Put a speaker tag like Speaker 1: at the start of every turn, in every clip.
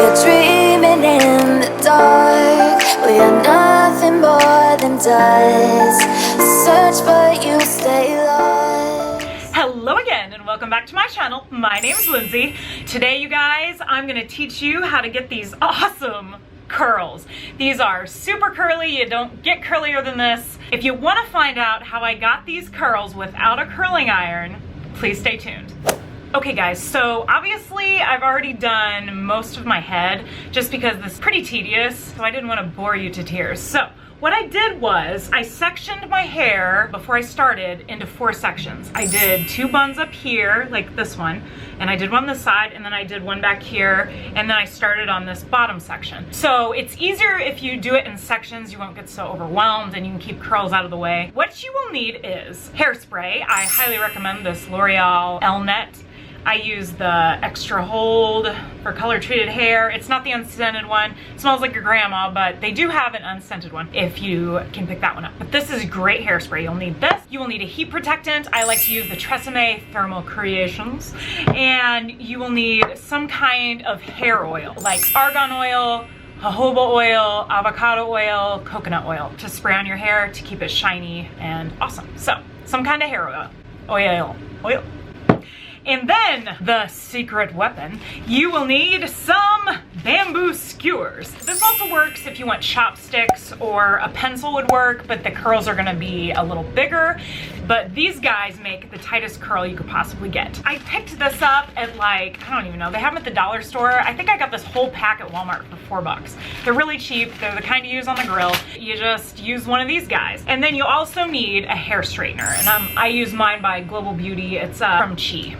Speaker 1: We're dreaming in the dark. We are nothing more than dust. Search but you stay lost.
Speaker 2: Hello again and welcome back to my channel. My name is Lindsay. Today, you guys, I'm gonna teach you how to get these awesome curls. These are super curly. You don't get curlier than this. If you want to find out how I got these curls without a curling iron, please stay tuned. Okay guys, so obviously I've already done most of my head just because this is pretty tedious, so I didn't want to bore you to tears. So what I did was I sectioned my hair before I started into 4 sections. I did 2 buns up here, like this one, and I did one this side, and then I did one back here, and then I started on this bottom section. So it's easier if you do it in sections. You won't get so overwhelmed and you can keep curls out of the way. What you will need is hairspray. I highly recommend this L'Oreal Elnett. I use the extra hold for color treated hair. It's not the unscented one. It smells like your grandma, but they do have an unscented one if you can pick that one up. But this is great hairspray. You'll need this. You will need a heat protectant. I like to use the Tresemme Thermal Creations. And you will need some kind of hair oil, like argan oil, jojoba oil, avocado oil, coconut oil to spray on your hair to keep it shiny and awesome. So some kind of hair oil. And then, the secret weapon, you will need some bamboo skewers. This also works if you want chopsticks, or a pencil would work, but the curls are gonna be a little bigger. But these guys make the tightest curl you could possibly get. I picked this up at like, I don't even know, they have them at the dollar store. I think I got this whole pack at Walmart for $4. They're really cheap. They're the kind you use on the grill. You just use one of these guys. And then you also need a hair straightener. And I use mine by Global Beauty. It's from Chi.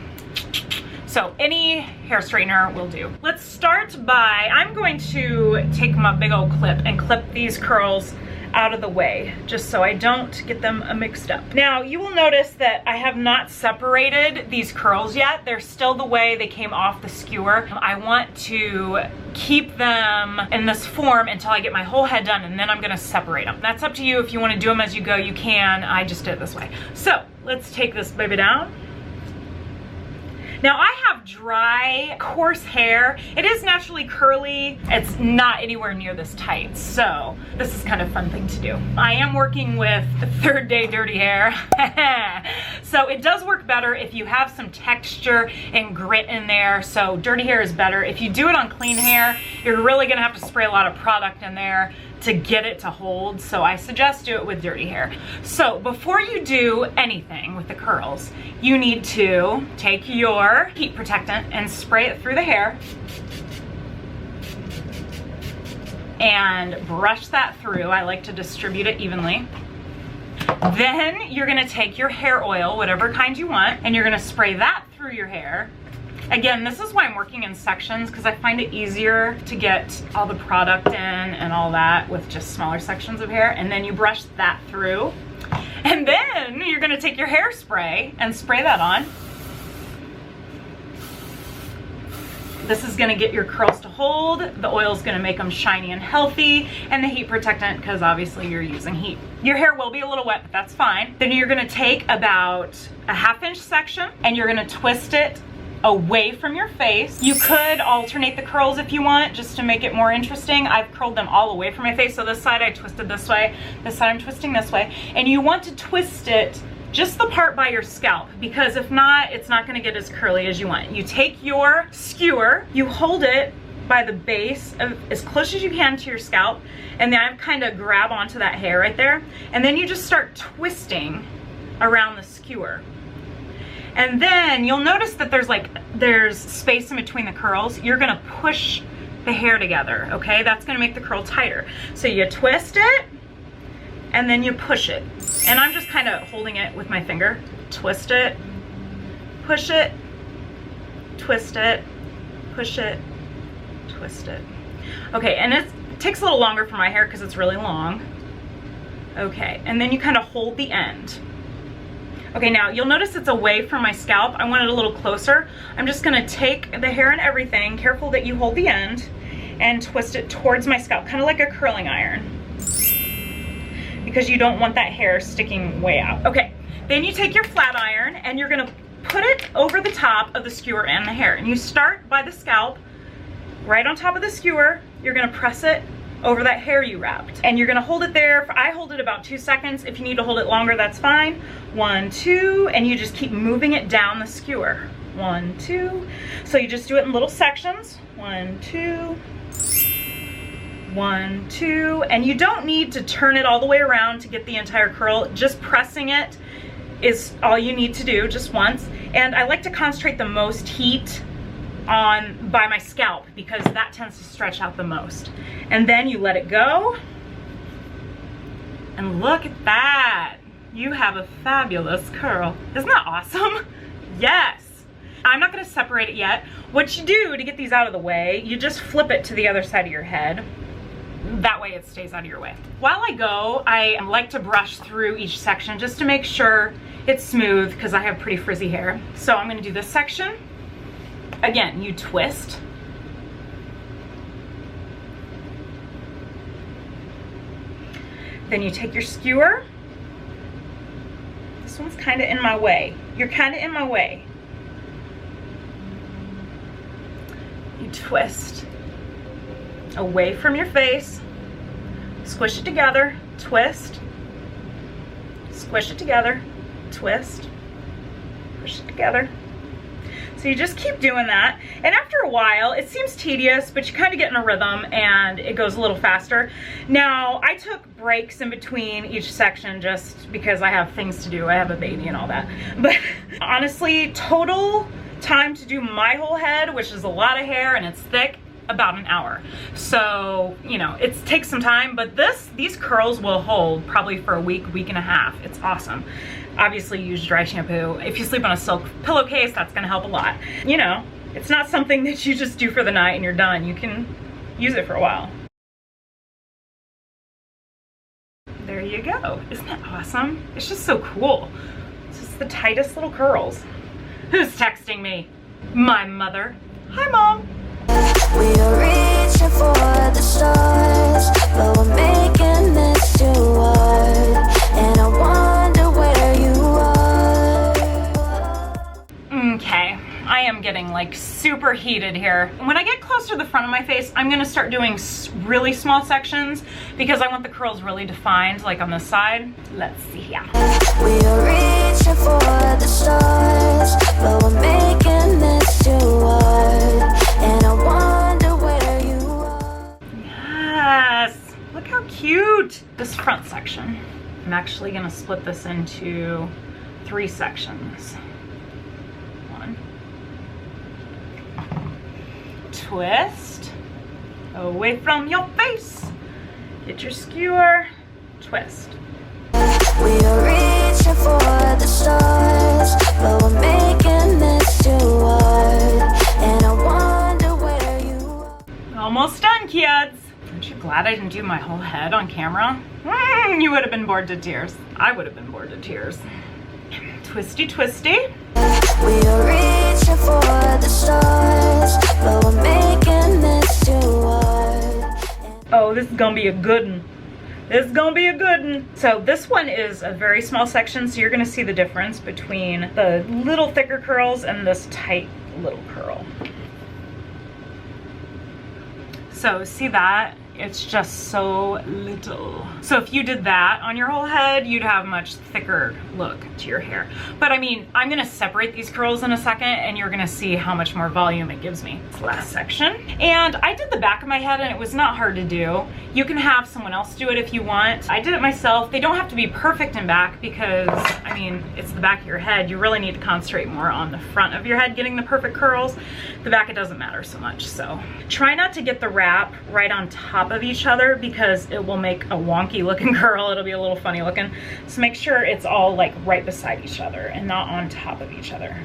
Speaker 2: So any hair straightener will do. Let's start by, I'm going to take my big old clip and clip these curls out of the way, just so I don't get them mixed up. Now, you will notice that I have not separated these curls yet. They're still the way they came off the skewer. I want to keep them in this form until I get my whole head done, and then I'm gonna separate them. That's up to you. If you wanna do them as you go, you can. I just did it this way. So let's take this baby down. Now I have dry, coarse hair. It is naturally curly. It's not anywhere near this tight, so this is kind of a fun thing to do. I am working with 3rd day dirty hair. So it does work better if you have some texture and grit in there, so dirty hair is better. If you do it on clean hair, you're really gonna have to spray a lot of product in there to get it to hold, so I suggest do it with dirty hair. So before you do anything with the curls, you need to take your heat protectant and spray it through the hair and brush that through. I like to distribute it evenly. Then you're gonna take your hair oil, whatever kind you want, and you're gonna spray that through your hair. Again, this is why I'm working in sections, because I find it easier to get all the product in and all that with just smaller sections of hair. And then you brush that through. And then you're gonna take your hairspray and spray that on. This is gonna get your curls to hold. The oil's gonna make them shiny and healthy, and the heat protectant, because obviously you're using heat. Your hair will be a little wet, but that's fine. Then you're gonna take about a 1/2 inch section and you're gonna twist it away from your face. You could alternate the curls if you want, just to make it more interesting. I've curled them all away from my face, so this side I twisted this way, this side I'm twisting this way. And you want to twist it just the part by your scalp, because if not, it's not gonna get as curly as you want. You take your skewer, you hold it by the base of, as close as you can to your scalp, and then I kind of grab onto that hair right there, and then you just start twisting around the skewer. And then you'll notice that there's space in between the curls. You're gonna push the hair together, okay? That's gonna make the curl tighter. So you twist it, and then you push it. And I'm just kind of holding it with my finger. Twist it, push it, twist it, push it, twist it. Okay, and it takes a little longer for my hair because it's really long. Okay, and then you kind of hold the end. Okay, now you'll notice it's away from my scalp. I want it a little closer. I'm just gonna take the hair and everything, careful that you hold the end, and twist it towards my scalp, kind of like a curling iron, because you don't want that hair sticking way out. Okay, then you take your flat iron and you're gonna put it over the top of the skewer and the hair. And you start by the scalp right on top of the skewer, you're gonna press it over that hair you wrapped. And you're gonna hold it there. I hold it about 2 seconds. If you need to hold it longer, that's fine. 1, 2, and you just keep moving it down the skewer. 1, 2. So you just do it in little sections. 1, 2. 1, 2. And you don't need to turn it all the way around to get the entire curl. Just pressing it is all you need to do, just once. And I like to concentrate the most heat by my scalp because that tends to stretch out the most. And then you let it go. And look at that. You have a fabulous curl. Isn't that awesome? Yes. I'm not gonna separate it yet. What you do to get these out of the way, you just flip it to the other side of your head. That way it stays out of your way. While I go, I like to brush through each section just to make sure it's smooth because I have pretty frizzy hair. So I'm gonna do this section. Again, you twist. Then you take your skewer. This one's kind of in my way. You're kind of in my way. You twist away from your face. Squish it together, twist. Squish it together, twist. Push it together. So you just keep doing that. And after a while, it seems tedious, but you kind of get in a rhythm and it goes a little faster. Now, I took breaks in between each section just because I have things to do. I have a baby and all that. But honestly, total time to do my whole head, which is a lot of hair and it's thick, about an hour. So, you know, it takes some time, but these curls will hold probably for a week, week and a half. It's awesome. Obviously use dry shampoo. If you sleep on a silk pillowcase, that's gonna help a lot. You know, it's not something that you just do for the night and you're done. You can use it for a while. There you go. Isn't that awesome? It's just so cool. It's just the tightest little curls. Who's texting me? My mother. Hi, Mom.
Speaker 1: We are reaching for the stars, but we're making this too hard. And I wonder where you are.
Speaker 2: Okay, I am getting like super heated here. When I get closer to the front of my face, I'm gonna start doing really small sections because I want the curls really defined, like on this side. Let's see here.
Speaker 1: We are reaching for the stars, but we're making this too hard. And I wonder where you are.
Speaker 2: Yes, look how cute. This front section, I'm actually gonna split this into 3 sections. 1. Twist, away from your face. Get your skewer, twist.
Speaker 1: We are reaching for the stars, but we're making this too hard. And I wonder where you are.
Speaker 2: Almost done, kids. Aren't you glad I didn't do my whole head on camera? You would have been bored to tears. I would have been bored to tears. Twisty, twisty.
Speaker 1: We are reaching for the stars, but we're making this too hard.
Speaker 2: Oh, this is gonna be a good one. This is gonna be a good one. So this one is a very small section, so you're gonna see the difference between the little thicker curls and this tight little curl. So see that? It's just so little. So if you did that on your whole head, you'd have a much thicker look to your hair. But I mean, I'm gonna separate these curls in a second and you're gonna see how much more volume it gives me. It's the last section. And I did the back of my head and it was not hard to do. You can have someone else do it if you want. I did it myself. They don't have to be perfect in back because, I mean, it's the back of your head. You really need to concentrate more on the front of your head getting the perfect curls. The back, it doesn't matter so much. So try not to get the wrap right on top of each other because it will make a wonky looking curl. It'll be a little funny looking. So make sure it's all like right beside each other and not on top of each other.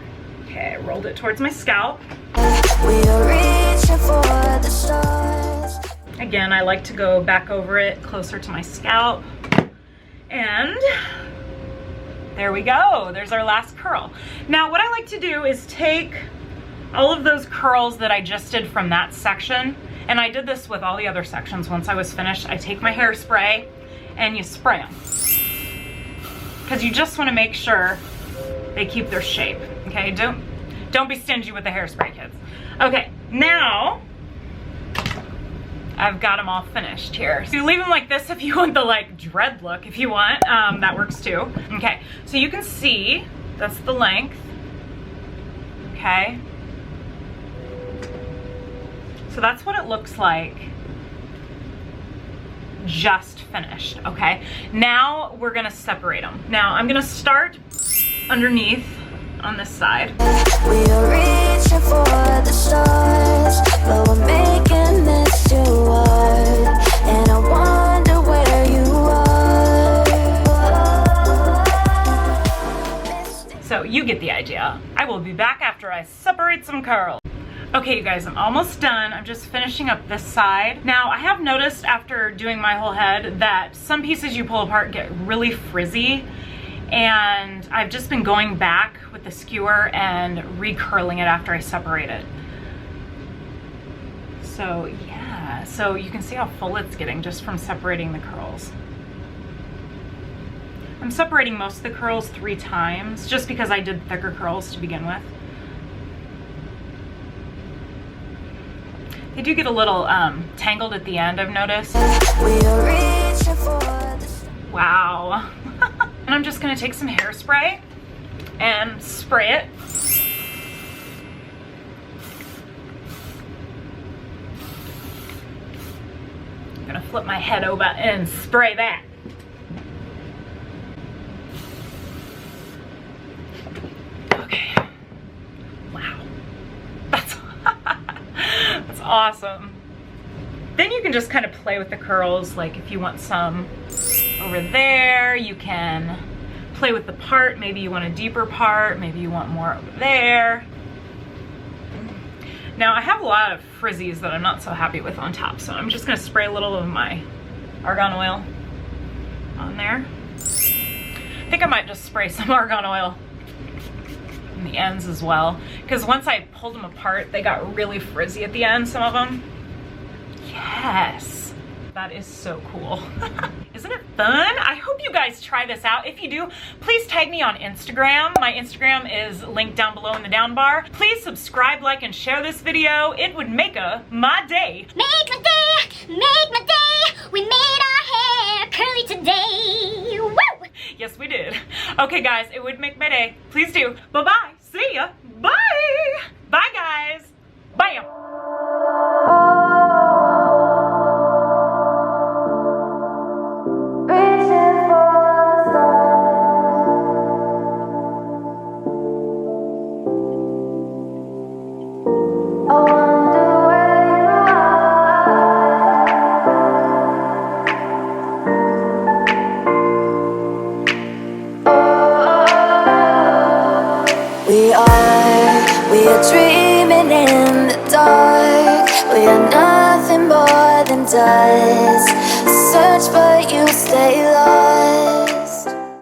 Speaker 2: Okay, I rolled it towards my scalp.
Speaker 1: We are reaching for the stars.
Speaker 2: Again, I like to go back over it closer to my scalp. And there we go. There's our last curl. Now what I like to do is take all of those curls that I just did from that section, and I did this with all the other sections. Once I was finished, I take my hairspray and you spray them. Because you just want to make sure they keep their shape, okay? Don't be stingy with the hairspray, kids. Okay, now I've got them all finished here. So you leave them like this if you want the like dread look, if you want, that works too. Okay, so you can see that's the length, okay? So that's what it looks like, just finished, okay? Now we're gonna separate them. Now I'm gonna start underneath on this side.
Speaker 1: We are reaching for the stars, but we're making this too hard, and I wonder where you are.
Speaker 2: So you get the idea. I will be back after I separate some curls. Okay, you guys, I'm almost done. I'm just finishing up this side. Now, I have noticed after doing my whole head that some pieces you pull apart get really frizzy, and I've just been going back with the skewer and recurling it after I separate it. So yeah, so you can see how full it's getting just from separating the curls. I'm separating most of the curls 3 times just because I did thicker curls to begin with. They do get a little tangled at the end, I've noticed. Wow. And I'm just gonna take some hairspray and spray it. I'm gonna flip my head over and spray that. Okay. Wow. That's awesome. Then you can just kind of play with the curls, like if you want some over there, you can play with the part. Maybe you want a deeper part, maybe you want more over there. Now I have a lot of frizzies that I'm not so happy with on top, so I'm just gonna spray a little of my argan oil on there. I think I might just spray some argan oil in the ends as well, because once I pulled them apart, they got really frizzy at the end, some of them. Yes, that is so cool. Isn't it fun? I hope you guys try this out. If you do, please tag me on Instagram. My Instagram is linked down below in the down bar. Please subscribe, like, and share this video. It would make my day.
Speaker 3: Make my day, make my day. We made our hair curly today. Woo!
Speaker 2: Yes, we did. Okay, guys, it would make my day. Please do. Bye-bye. See ya. Bye. Bye, guys. Bam.
Speaker 1: We are dreaming in the dark. We are nothing more than dust. Search but you stay lost.